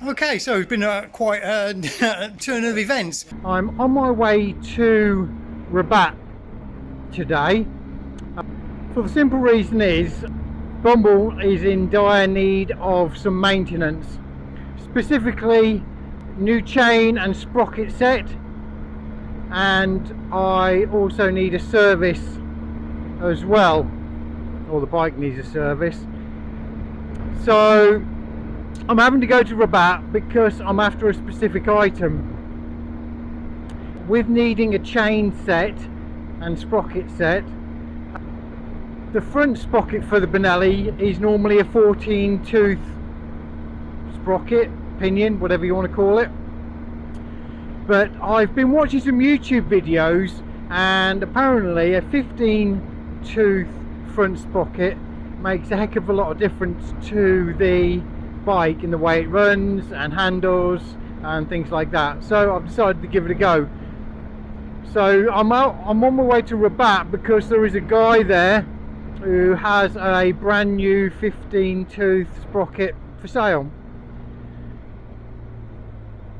Okay, so it's been quite a turn of events. I'm on my way to Rabat today. For the simple reason is Bumble is in dire need of some maintenance, specifically new chain and sprocket set, and I also need a service as well, or the bike needs a service. So I'm having to go to Rabat because I'm after a specific item. With needing a chain set and sprocket set, the front sprocket for the Benelli is normally a 14 tooth sprocket, pinion, whatever you want to call it. But I've been watching some YouTube videos, and apparently a 15 tooth front sprocket makes a heck of a lot of difference to the bike in the way it runs and handles and things like that. So I've decided to give it a go. So I'm on my way to Rabat because there is a guy there who has a brand new 15 tooth sprocket for sale.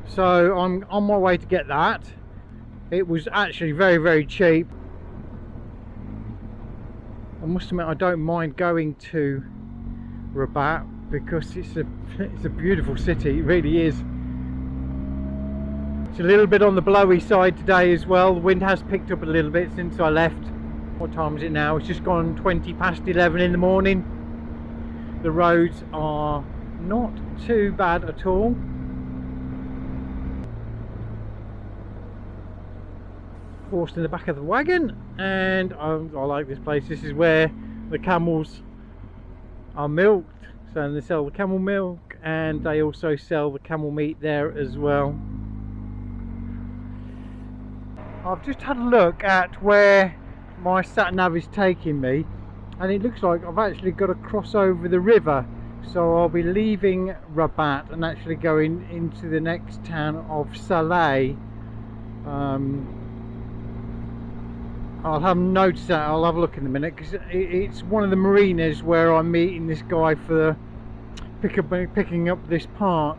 So I'm on my way to get that. It was actually very cheap. I must admit, I don't mind going to Rabat because it's a beautiful city. It really is. It's a little bit on the blowy side today as well. The wind has picked up a little bit since I left. What time is it now? It's just gone 20 past 11 in the morning. The roads are not too bad at all. Horsed in the back of the wagon, and I like this place. This is where the camels are milked. So they sell the camel milk, and they also sell the camel meat there as well. I've just had a look at where my sat nav is taking me, and it looks like I've actually got to cross over the river. So I'll be leaving Rabat and actually going into the next town of Saleh. I'll have noticed that. I'll have a look in a minute, because it's one of the marinas where I'm meeting this guy for picking up this part.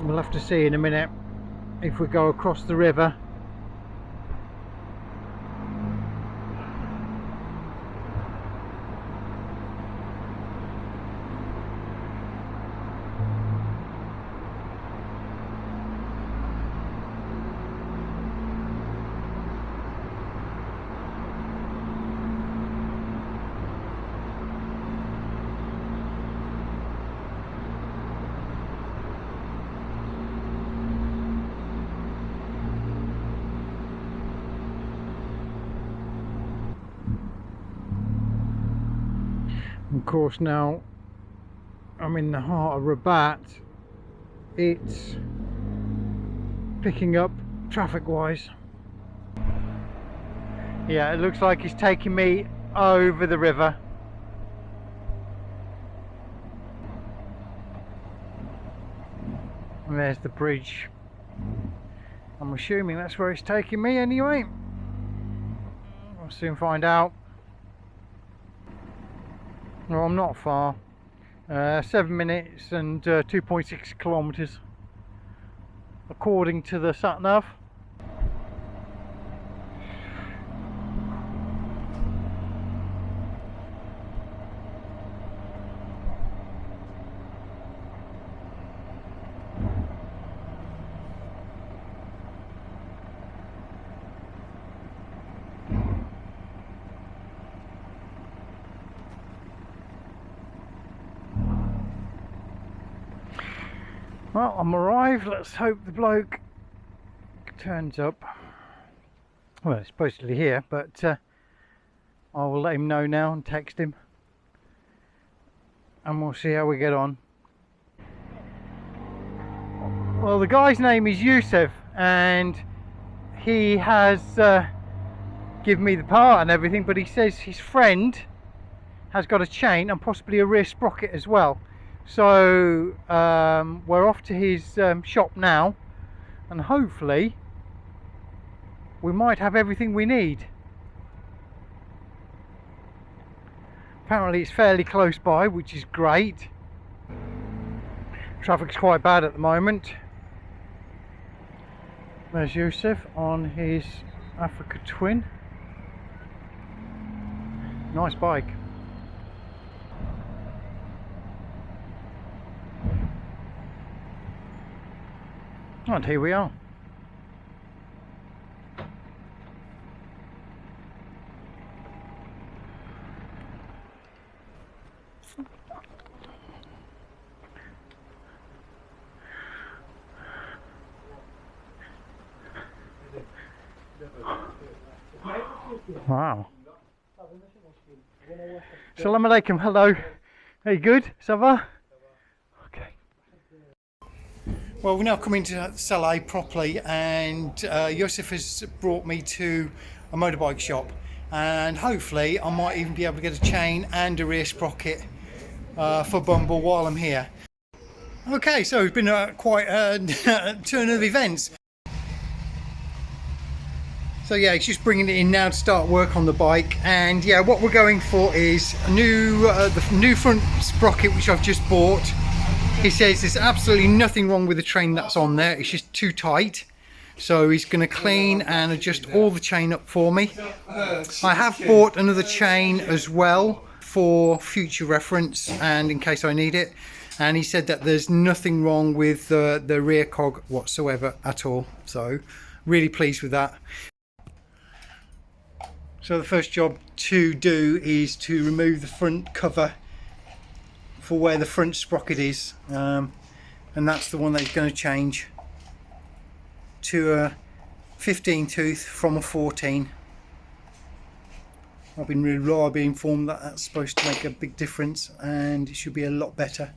We'll have to see in a minute if we go across the river. Of course, now I'm in the heart of Rabat. It's picking up traffic wise. Yeah, it looks like he's taking me over the river. And there's the bridge. I'm assuming that's where it's taking me anyway. We'll soon find out. Well, I'm not far. 7 minutes and 2.6 kilometers according to the sat nav. Well, I'm arrived. Let's hope the bloke turns up. Well, he's supposedly here, but I will let him know now and text him, and we'll see how we get on. Well, the guy's name is Yusuf, and he has given me the part and everything, but he says his friend has got a chain and possibly a rear sprocket as well. So we're off to his shop now, and hopefully we might have everything we need. Apparently it's fairly close by, which is great. Traffic's quite bad at the moment. There's Yusuf on his Africa Twin. Nice bike. And here we are. Wow. Salam alaikum, hello. Are you good? Ça va? Okay. Well, we're now coming to Saleh properly, and Yusuf has brought me to a motorbike shop, and hopefully I might even be able to get a chain and a rear sprocket for Bumble while I'm here. Okay, so it's been quite a turn of events. So yeah, he's just bringing it in now to start work on the bike, and yeah, what we're going for is a the new front sprocket which I've just bought. He says there's absolutely nothing wrong with the chain that's on there, it's just too tight. So he's going to clean and adjust all the chain up for me. I have bought another chain as well for future reference and in case I need it. And he said that there's nothing wrong with the rear cog whatsoever at all. So really pleased with that. So the first job to do is to remove the front cover for where the front sprocket is, and that's the one that he's going to change to a 15 tooth from a 14. I've been reliably informed that that's supposed to make a big difference and it should be a lot better.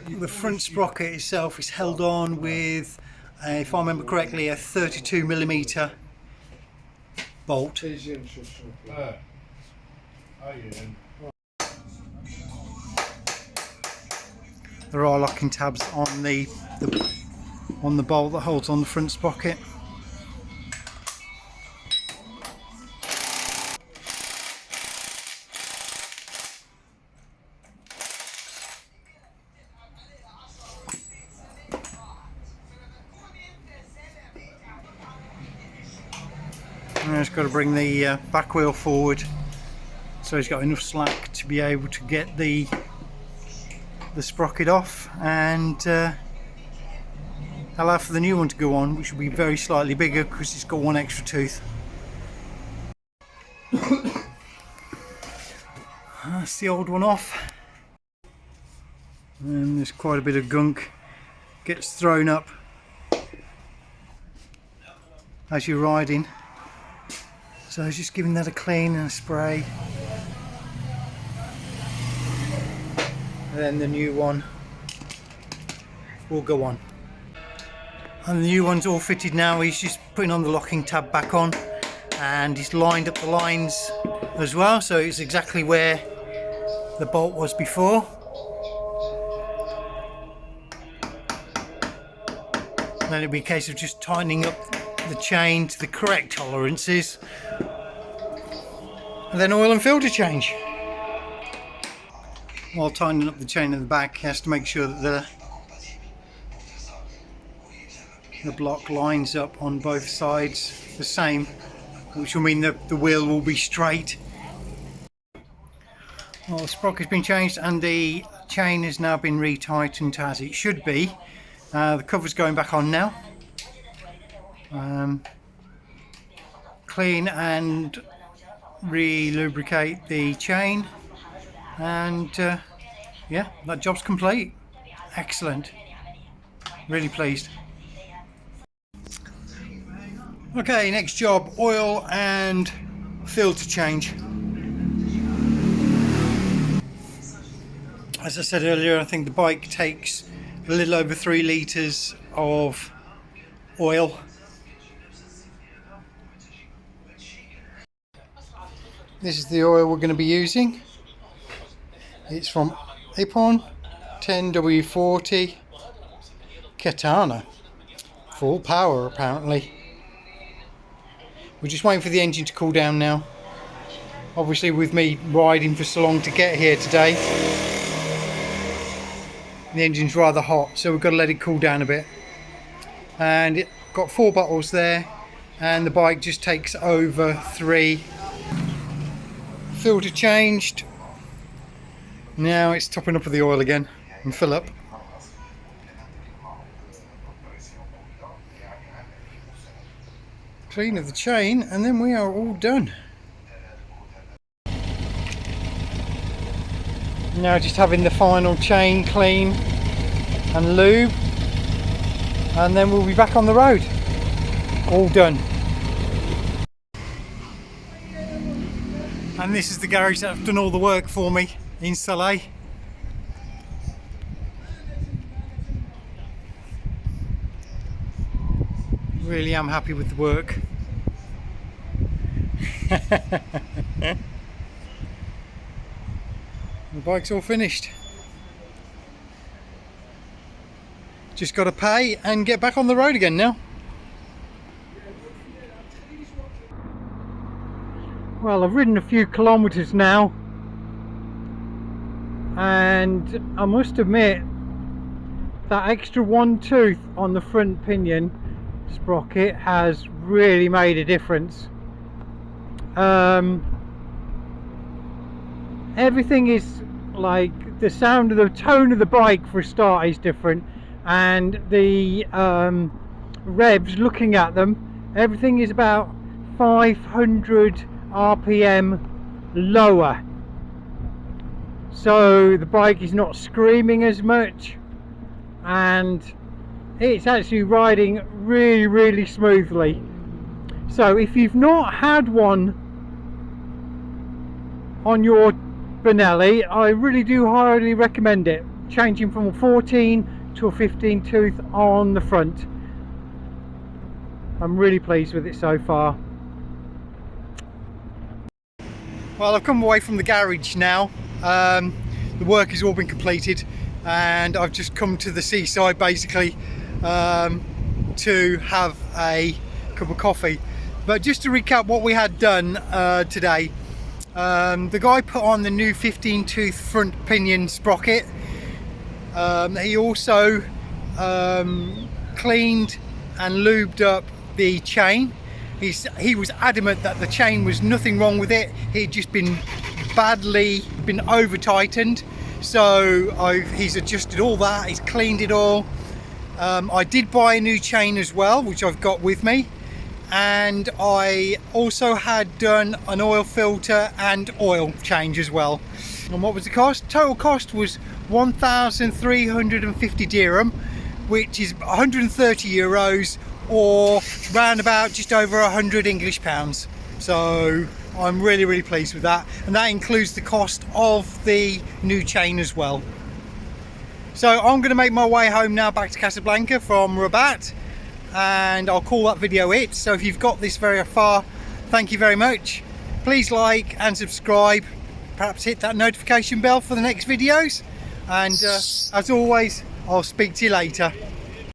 The front sprocket itself is held on with, if I remember correctly, a 32mm bolt. There are locking tabs on the bolt that holds on the front sprocket. And he's got to bring the back wheel forward so he's got enough slack to be able to get the sprocket off and allow for the new one to go on, which will be very slightly bigger because it's got one extra tooth. That's the old one off, and there's quite a bit of gunk gets thrown up as you're riding, so I was just giving that a clean and a spray. Then the new one will go on, and the new one's all fitted now. He's just putting on the locking tab back on and he's lined up the lines as well, so it's exactly where the bolt was before. Then it'll be a case of just tightening up the chain to the correct tolerances, and then oil and filter change. While tightening up the chain at the back, he has to make sure that the block lines up on both sides the same, which will mean that the wheel will be straight. Well, the sprocket's been changed and the chain has now been retightened as it should be. The cover's going back on now. Clean and re-lubricate the chain, and yeah, that job's complete. Excellent, really pleased. Okay, next job, oil and filter change. As I said earlier, I think the bike takes a little over 3 litres of oil. This is the oil we're going to be using. It's from Ipon 10W40 Katana. Full power apparently. We're just waiting for the engine to cool down now. Obviously with me riding for so long to get here today, The engine's rather hot, so we've got to let it cool down a bit. And it got 4 bottles there, and the bike just takes over 3. Filter changed. Now it's topping up with the oil again and fill up. Clean of the chain, and then we are all done. Now just having the final chain clean and lube, and then we'll be back on the road. All done. And this is the garage that's done all the work for me in Salé. Really am happy with the work. The bike's all finished. Just got to pay and get back on the road again now. Well, I've ridden a few kilometres now, and I must admit that extra 1 tooth on the front pinion sprocket has really made a difference. Everything is like, the sound of the tone of the bike for a start is different, and the revs, looking at them, everything is about 500 RPM lower, so the bike is not screaming as much, and it's actually riding really smoothly. So if you've not had one on your Benelli, I really do highly recommend it, changing from a 14 to a 15 tooth on the front. I'm really pleased with it so far. Well, I've come away from the garage now. The work has all been completed, and I've just come to the seaside basically to have a cup of coffee. But just to recap what we had done today, the guy put on the new 15 tooth front pinion sprocket. He also cleaned and lubed up the chain. He was adamant that the chain was nothing wrong with it. He'd just been over tightened. So he's adjusted all that. He's cleaned it all. I did buy a new chain as well, which I've got with me. And I also had done an oil filter and oil change as well. And what was the cost? Total cost was 1,350 dirham, which is 130 euros, or round about just over 100 English pounds. So I'm really pleased with that, and that includes the cost of the new chain as well. So I'm going to make my way home now, back to Casablanca from Rabat, and I'll call that video it. So if you've got this very far, thank you very much. Please like and subscribe, perhaps hit that notification bell for the next videos, and as always, I'll speak to you later.